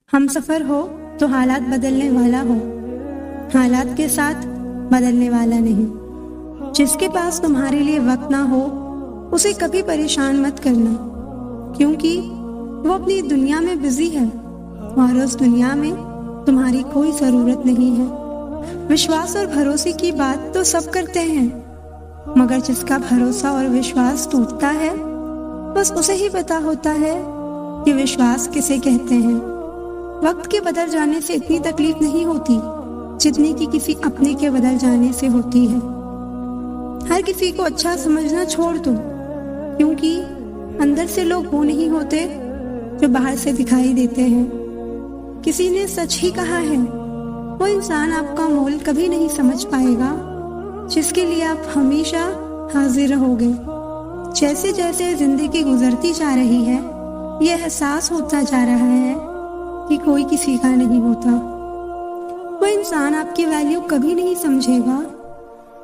हमसफर हो तो हालात बदलने वाला हो, हालात के साथ बदलने वाला नहीं। जिसके पास तुम्हारे लिए वक्त ना हो उसे कभी परेशान मत करना, क्योंकि वो अपनी दुनिया में बिजी है और उस दुनिया में तुम्हारी कोई जरूरत नहीं है। विश्वास और भरोसे की बात तो सब करते हैं, मगर जिसका भरोसा और विश्वास टूटता है बस उसे ही पता होता है कि विश्वास किसे कहते हैं। वक्त के बदल जाने से इतनी तकलीफ नहीं होती जितनी कि किसी अपने के बदल जाने से होती है। हर किसी को अच्छा समझना छोड़ दो, क्योंकि अंदर से लोग वो नहीं होते जो बाहर से दिखाई देते हैं। किसी ने सच ही कहा है, वो इंसान आपका मोल कभी नहीं समझ पाएगा जिसके लिए आप हमेशा हाजिर रहोगे। जैसे जैसे जिंदगी गुजरती जा रही है, यह एहसास होता जा रहा है कि कोई किसी का नहीं होता। वो इंसान आपकी वैल्यू कभी नहीं समझेगा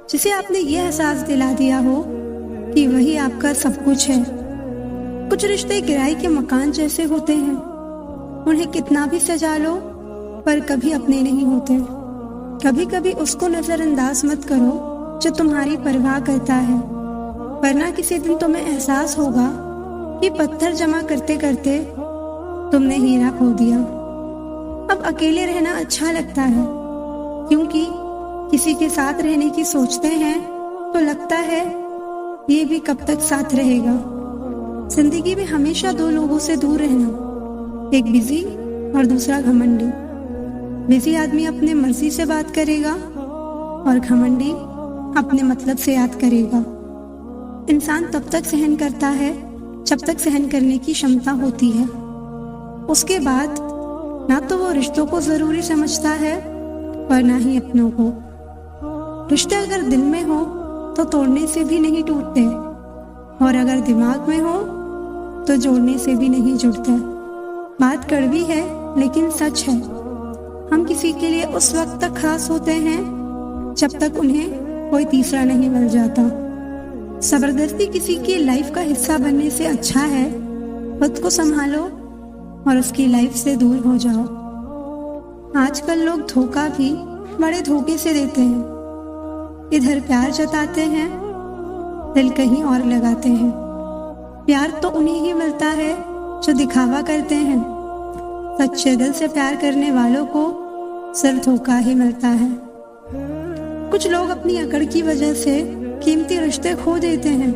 जिसे आपने ये एहसास दिला दिया हो कि वही आपका सब कुछ है। कुछ रिश्ते किराए के मकान जैसे होते हैं, उन्हें कितना भी सजा लो पर कभी अपने नहीं होते। कभी कभी उसको नजरअंदाज मत करो जो तुम्हारी परवाह करता है, वरना किसी दिन तुम्हें एहसास होगा कि पत्थर जमा करते करते तुमने हीरा खो दिया। अब अकेले रहना अच्छा लगता है, क्योंकि किसी के साथ रहने की सोचते हैं तो लगता है ये भी कब तक साथ रहेगा। जिंदगी में हमेशा दो लोगों से दूर रहना, एक बिजी और दूसरा घमंडी। बिजी आदमी अपने मर्जी से बात करेगा और घमंडी अपने मतलब से याद करेगा। इंसान तब तक सहन करता है जब तक सहन करने की क्षमता होती है। उसके बाद ना तो वो रिश्तों को जरूरी समझता है और ना ही अपनों को। रिश्ते अगर दिल में हो तो तोड़ने से भी नहीं टूटते, और अगर दिमाग में हो तो जोड़ने से भी नहीं जुड़ते। बात कड़वी है लेकिन सच है। हम किसी के लिए उस वक्त तक खास होते हैं जब तक उन्हें कोई तीसरा नहीं मिल जाता। जबरदस्ती किसी की लाइफ का हिस्सा बनने से अच्छा है खुद को संभालो और उसकी लाइफ से दूर हो जाओ। आजकल लोग धोखा भी बड़े धोखे से देते हैं। इधर प्यार जताते हैं, दिल कहीं और लगाते हैं। प्यार तो उन्हें ही मिलता है जो दिखावा करते हैं। सच्चे दिल से प्यार करने वालों को सिर्फ धोखा ही मिलता है। कुछ लोग अपनी अकड़ की वजह से कीमती रिश्ते खो देते हैं,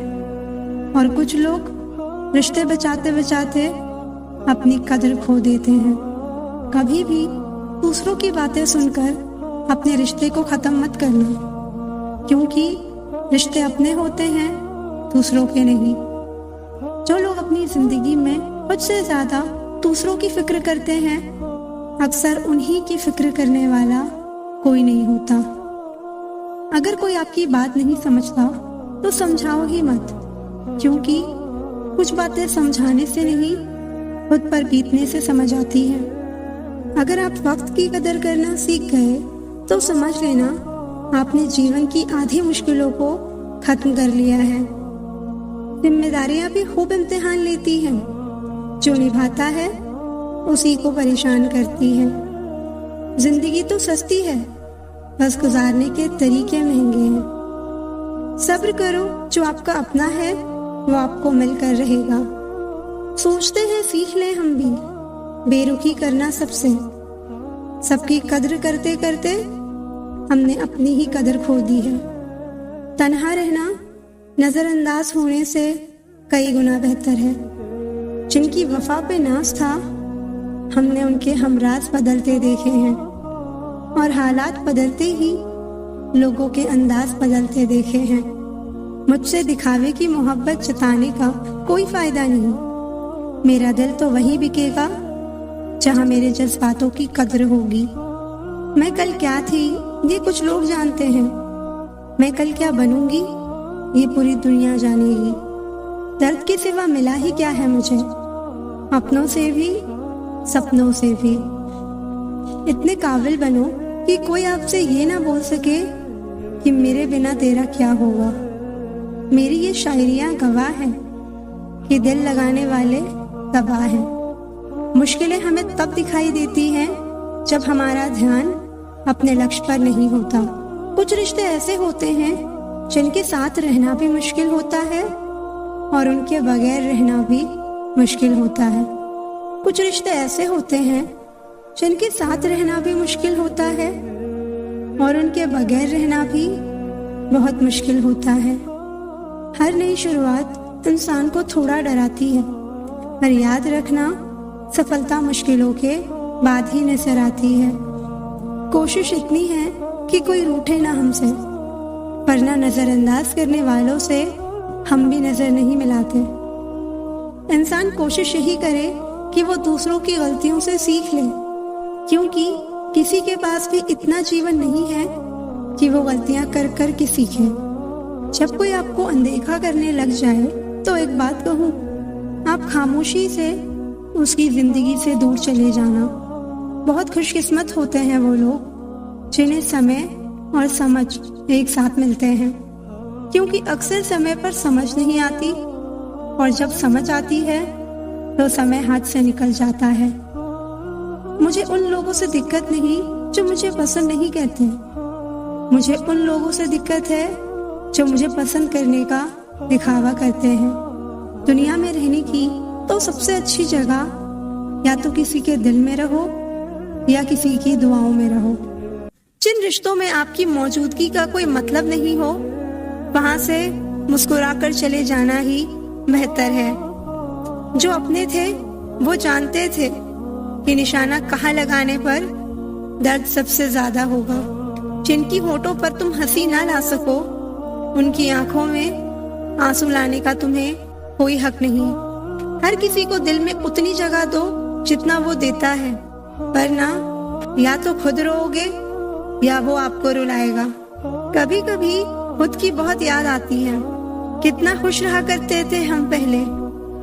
और कुछ लोग रिश्ते बचाते बचाते अपनी कदर खो देते हैं। कभी भी दूसरों की बातें सुनकर अपने रिश्ते को खत्म मत करना, क्योंकि रिश्ते अपने होते हैं, दूसरों के नहीं। जो लोग अपनी जिंदगी में खुद से ज्यादा दूसरों की फिक्र करते हैं, अक्सर उन्हीं की फिक्र करने वाला कोई नहीं होता। अगर कोई आपकी बात नहीं समझता तो समझाओ ही मत, क्योंकि कुछ बातें समझाने से नहीं खुद पर बीतने से समझ आती है। अगर आप वक्त की कदर करना सीख गए तो समझ लेना आपने जीवन की आधी मुश्किलों को खत्म कर लिया है। जिम्मेदारियां भी खूब इम्तिहान लेती हैं, जो निभाता है उसी को परेशान करती है। जिंदगी तो सस्ती है, बस गुजारने के तरीके महंगे हैं। सब्र करो, जो आपका अपना है वो आपको मिलकर रहेगा। सोचते हैं सीख लें हम भी बेरुखी करना सबसे। सबकी कद्र करते करते हमने अपनी ही कदर खो दी है। तन्हा रहना नजरअंदाज होने से कई गुना बेहतर है। जिनकी वफा पे नाज था, हमने उनके हमराज बदलते देखे हैं, और हालात बदलते ही लोगों के अंदाज बदलते देखे हैं। मुझसे दिखावे की मोहब्बत जताने का कोई फायदा नहीं। मेरा दिल तो वहीं बिकेगा जहां मेरे जज्बातों की कद्र होगी। मैं कल क्या थी ये कुछ लोग जानते हैं, मैं कल क्या बनूंगी ये पूरी दुनिया जानेगी। दर्द के सिवा मिला ही क्या है मुझे, अपनों से भी सपनों से भी। इतने काबिल बनो कि कोई आपसे ये ना बोल सके कि मेरे बिना तेरा क्या होगा। मेरी ये शायरियां गवाह हैं कि दिल लगाने वाले तबाह हैं। मुश्किलें हमें तब दिखाई देती हैं जब हमारा ध्यान अपने लक्ष्य पर नहीं होता। कुछ रिश्ते ऐसे होते हैं जिनके साथ रहना भी मुश्किल होता है और उनके बगैर रहना भी मुश्किल होता है। कुछ रिश्ते ऐसे होते हैं जिनके साथ रहना भी मुश्किल होता है और उनके बगैर रहना भी बहुत मुश्किल होता है। हर नई शुरुआत इंसान को थोड़ा डराती है, पर याद रखना सफलता मुश्किलों के बाद ही नजर आती है। कोशिश इतनी है कि कोई रूठे ना हमसे, वरना नजरअंदाज करने वालों से हम भी नजर नहीं मिलाते। इंसान कोशिश यही करे कि वो दूसरों की गलतियों से सीख ले, क्योंकि किसी के पास भी इतना जीवन नहीं है कि वो गलतियां कर कर के सीखे। जब कोई आपको अनदेखा करने लग जाए तो एक बात कहूँ, आप खामोशी से उसकी जिंदगी से दूर चले जाना। बहुत खुशकिस्मत होते हैं वो लोग जिन्हें समय और समझ एक साथ मिलते हैं, क्योंकि अक्सर समय पर समझ नहीं आती और जब समझ आती है तो समय हाथ से निकल जाता है। मुझे उन लोगों से दिक्कत नहीं जो मुझे पसंद नहीं करते। मुझे उन लोगों से दिक्कत है जो मुझे पसंद करने का दिखावा करते हैं। दुनिया में रहने की तो सबसे अच्छी जगह या तो किसी के दिल में रहो या किसी की दुआओं में रहो। जिन रिश्तों में आपकी मौजूदगी का कोई मतलब नहीं हो, वहां से मुस्कुराकर चले जाना ही बेहतर है। जो अपने थे वो जानते थे कि निशाना कहाँ लगाने पर दर्द सबसे ज्यादा होगा। जिनकी होठों पर तुम हंसी ना ला सको, उनकी आंखों में आंसू लाने का तुम्हें कोई हक नहीं। हर किसी को दिल में उतनी जगह दो जितना वो देता है, वरना या तो खुद रोओगे या वो आपको रुलाएगा। कभी कभी खुद की बहुत याद आती है। कितना खुश रहा करते थे हम पहले।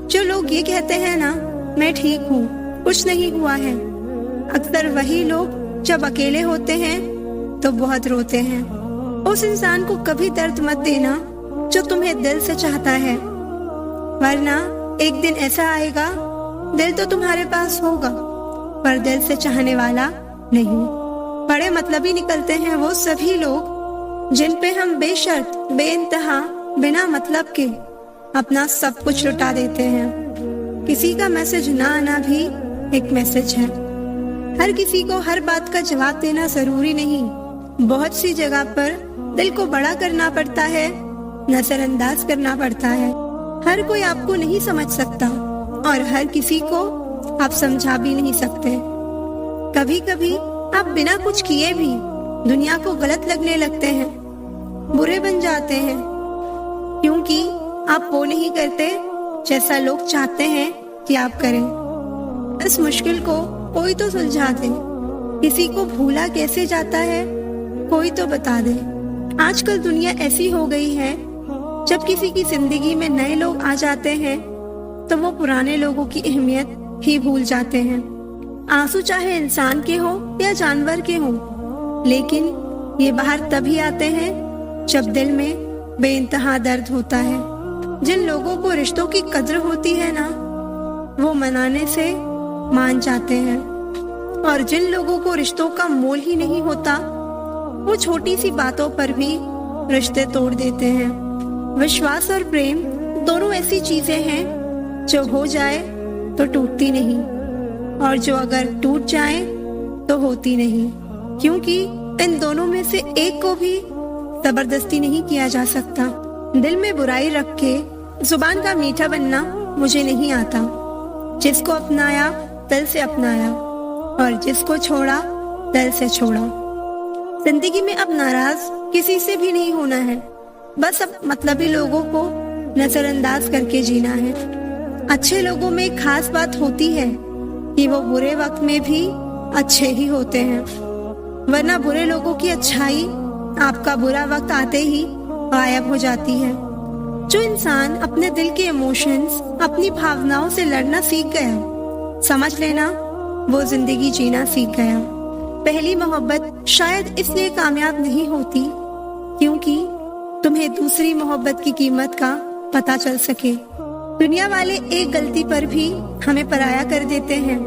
जो लोग ये कहते हैं ना, मैं ठीक हूँ, कुछ नहीं हुआ है, अक्सर वही लोग जब अकेले होते हैं तो बहुत रोते हैं। उस इंसान को कभी दर्द मत देना जो तुम्हें दिल से चाहता है, वरना एक दिन ऐसा आएगा, दिल तो तुम्हारे पास होगा पर दिल से चाहने वाला नहीं। बड़े मतलबी निकलते हैं वो सभी लोग जिन पे हम बेशर्त बेइंतहा बिना मतलब के अपना सब कुछ लुटा देते हैं। किसी का मैसेज ना आना भी एक मैसेज है। हर किसी को हर बात का जवाब देना जरूरी नहीं। बहुत सी जगह पर दिल को बड़ा करना पड़ता है, नजरअंदाज करना पड़ता है। हर कोई आपको नहीं समझ सकता और हर किसी को आप समझा भी नहीं सकते। कभी कभी आप बिना कुछ किए भी दुनिया को गलत लगने लगते हैं, बुरे बन जाते हैं, क्योंकि आप वो नहीं करते जैसा लोग चाहते हैं कि आप करें। इस मुश्किल को कोई तो सुलझा दे। किसी को भूला कैसे जाता है, कोई तो बता दे। आजकल दुनिया ऐसी हो गई है, जब किसी की जिंदगी में नए लोग आ जाते हैं तो वो पुराने लोगों की अहमियत ही भूल जाते हैं। आंसू चाहे इंसान के हो या जानवर के हो, लेकिन ये बाहर तभी आते हैं जब दिल में बेइंतहा दर्द होता है। जिन लोगों को रिश्तों की कद्र होती है ना, वो मनाने से मान जाते हैं, और जिन लोगों को रिश्तों का मोल ही नहीं होता, वो छोटी सी बातों पर भी रिश्ते तोड़ देते हैं। विश्वास और प्रेम दोनों ऐसी चीजें हैं जो हो जाए तो टूटती नहीं, और जो अगर टूट जाए तो होती नहीं, क्योंकि इन दोनों में से एक को भी जबरदस्ती नहीं किया जा सकता। दिल में बुराई रख के जुबान का मीठा बनना मुझे नहीं आता। जिसको अपनाया दिल से अपनाया, और जिसको छोड़ा दिल से छोड़ा। जिंदगी में अब नाराज किसी से भी नहीं होना है, बस अब मतलबी लोगों को नजरअंदाज करके जीना है। अच्छे लोगों में एक खास बात होती है कि वो बुरे वक्त में भी अच्छे ही होते हैं, वरना बुरे लोगों की अच्छाई आपका बुरा वक्त आते ही गायब हो जाती है। जो इंसान अपने दिल के इमोशंस, अपनी भावनाओं से लड़ना सीख गया, समझ लेना वो जिंदगी जीना सीख गया। पहली मोहब्बत शायद इसलिए कामयाब नहीं होती क्योंकि तुम्हें दूसरी मोहब्बत की कीमत का पता चल सके। दुनिया वाले एक गलती पर भी हमें पराया कर देते हैं,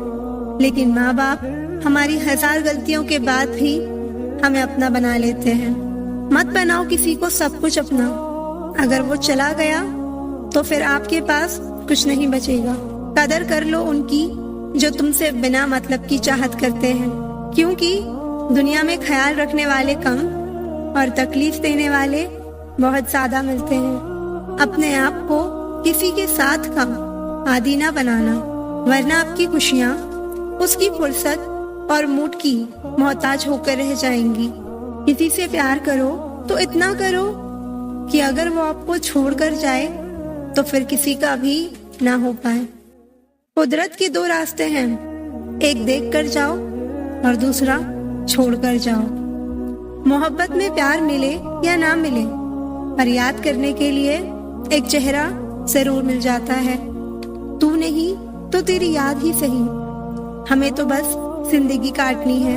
लेकिन माँ बाप हमारी 1000 गलतियों के बाद भी हमें अपना बना लेते हैं। मत बनाओ किसी को सब कुछ अपना। अगर वो चला गया तो फिर आपके पास कुछ नहीं बचेगा। कदर कर लो उनकी जो तुमसे बिना मतलब की चाहत करते हैं, क्योंकि दुनिया में ख्याल रखने वाले कम और तकलीफ देने वाले बहुत ज्यादा मिलते हैं। अपने आप को किसी के साथ का आदी ना बनाना, वरना आपकी खुशियाँ उसकी फुर्सत और मूड की मोहताज होकर रह जाएंगी। किसी से प्यार करो तो इतना करो कि अगर वो आपको छोड़कर जाए तो फिर किसी का भी ना हो पाए। कुदरत के 2 रास्ते हैं, एक देख कर जाओ और दूसरा छोड़ कर जाओ। मोहब्बत में प्यार मिले या ना मिले, पर याद करने के लिए एक चेहरा जरूर मिल जाता है। तू नहीं तो तेरी याद ही सही, हमें तो बस जिंदगी काटनी है।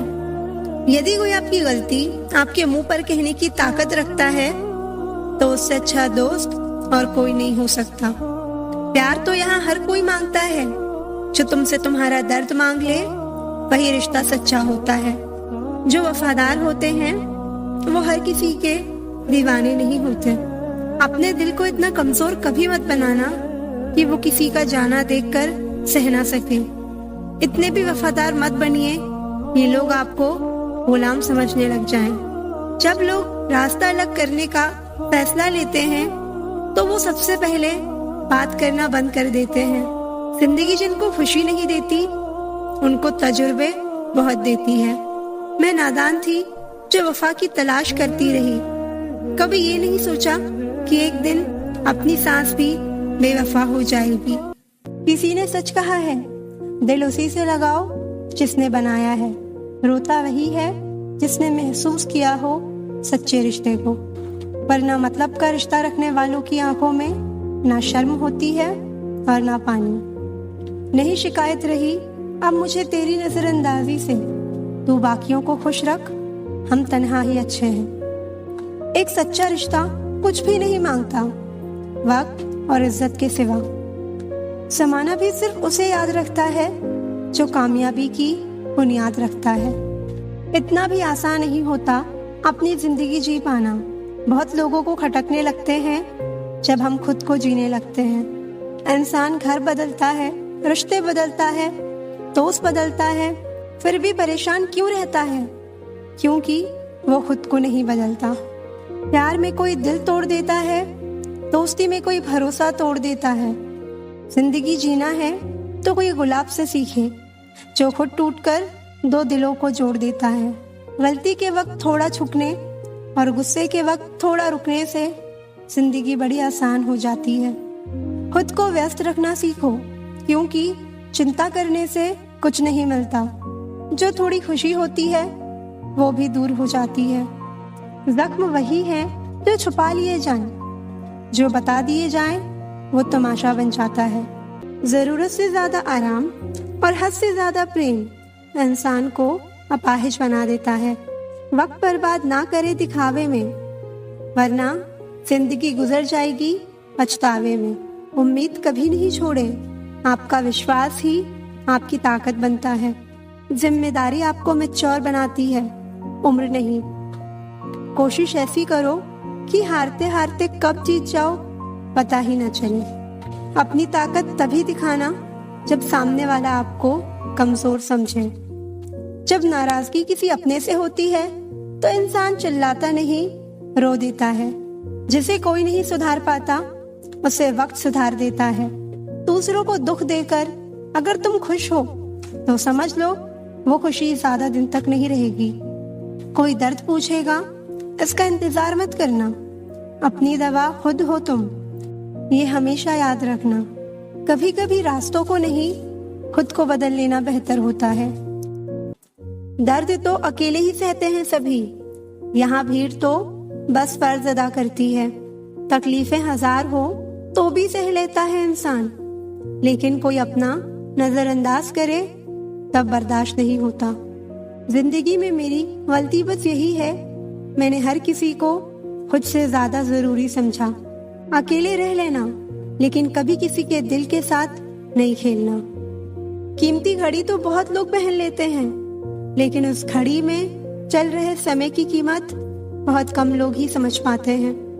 यदि कोई आपकी गलती आपके मुंह पर कहने की ताकत रखता है तो उससे अच्छा दोस्त और कोई नहीं हो सकता। प्यार तो यहाँ हर कोई मांगता है, जो तुमसे तुम्हारा दर्द मांग ले वही रिश्ता सच्चा होता है। जो वफादार होते हैं वो हर किसी के दीवाने नहीं होते। अपने दिल को इतना कमजोर कभी मत बनाना कि वो किसी का जाना देखकर सह ना सके। इतने भी वफादार मत बनिए ये लोग आपको गुलाम समझने लग जाएं। जब लोग रास्ता अलग करने का फैसला लेते हैं तो वो सबसे पहले बात करना बंद कर देते हैं। जिंदगी जिनको खुशी नहीं देती उनको तजुर्बे बहुत देती है। मैं नादान थी जो वफा की तलाश करती रही, कभी ये नहीं सोचा कि एक दिन अपनी सांस भी बेवफा हो जाएगी। किसी ने सच कहा है, दिल उसी से लगाओ जिसने बनाया है। रोता वही है जिसने महसूस किया हो सच्चे रिश्ते को। वरना मतलब का रिश्ता रखने वालों की आंखों में ना शर्म होती है और ना पानी। नहीं शिकायत रही अब मुझे तेरी नजरअंदाजी से, तू बाकियों को खुश रख, हम तन्हा ही अच्छे हैं। एक सच्चा रिश्ता कुछ भी नहीं मांगता वक्त और इज्जत के सिवा। जमाना भी सिर्फ उसे याद रखता है जो कामयाबी की बुनियाद रखता है। इतना भी आसान नहीं होता अपनी जिंदगी जी पाना। बहुत लोगों को खटकने लगते हैं जब हम खुद को जीने लगते हैं। इंसान घर बदलता है, रिश्ते बदलता है, दोस्त बदलता है, फिर भी परेशान क्यों रहता है? क्योंकि वो खुद को नहीं बदलता। प्यार में कोई दिल तोड़ देता है, दोस्ती में कोई भरोसा तोड़ देता है। जिंदगी जीना है तो कोई गुलाब से सीखे जो खुद टूटकर 2 दिलों को जोड़ देता है। गलती के वक्त थोड़ा झुकने और गुस्से के वक्त थोड़ा रुकने से जिंदगी बड़ी आसान हो जाती है। खुद को व्यस्त रखना सीखो, क्योंकि चिंता करने से कुछ नहीं मिलता। जो थोड़ी खुशी होती है वो भी दूर हो जाती है। जख्म वही है जो छुपा लिए जाएं, जो बता दिए जाएं वो तमाशा बन जाता है। जरूरत से ज्यादा आराम और हद से ज्यादा प्रेम इंसान को अपाहिज बना देता है। वक्त बर्बाद ना करे दिखावे में, वरना जिंदगी गुजर जाएगी पछतावे में। उम्मीद कभी नहीं छोड़े, आपका विश्वास ही आपकी ताकत बनता है। जिम्मेदारी आपको मैच्योर बनाती है, उम्र नहीं। कोशिश ऐसी करो कि हारते हारते कब जीत जाओ पता ही न चले। अपनी ताकत तभी दिखाना जब सामने वाला आपको कमजोर समझे। जब नाराजगी किसी अपने से होती है तो इंसान चिल्लाता नहीं, रो देता है। जिसे कोई नहीं सुधार पाता उसे वक्त सुधार देता है। दूसरों को दुख देकर अगर तुम खुश हो तो समझ लो वो खुशी ज्यादा दिन तक नहीं रहेगी। कोई दर्द पूछेगा, इसका इंतजार मत करना। अपनी दवा खुद हो तुम, ये हमेशा याद रखना। कभी कभी रास्तों को नहीं, खुद को बदल लेना बेहतर होता है। दर्द तो अकेले ही सहते हैं सभी, यहाँ भीड़ तो बस फर्ज अदा करती है। तकलीफें 1000 हो तो भी सह लेता है इंसान, लेकिन कोई अपना नजरअंदाज करे तब बर्दाश्त नहीं होता। जिंदगी में मेरी गलती बस यही है, मैंने हर किसी को खुद से ज्यादा जरूरी समझा। अकेले रह लेना, लेकिन कभी किसी के दिल के साथ नहीं खेलना। कीमती घड़ी तो बहुत लोग पहन लेते हैं, लेकिन उस घड़ी में चल रहे समय की कीमत बहुत कम लोग ही समझ पाते हैं।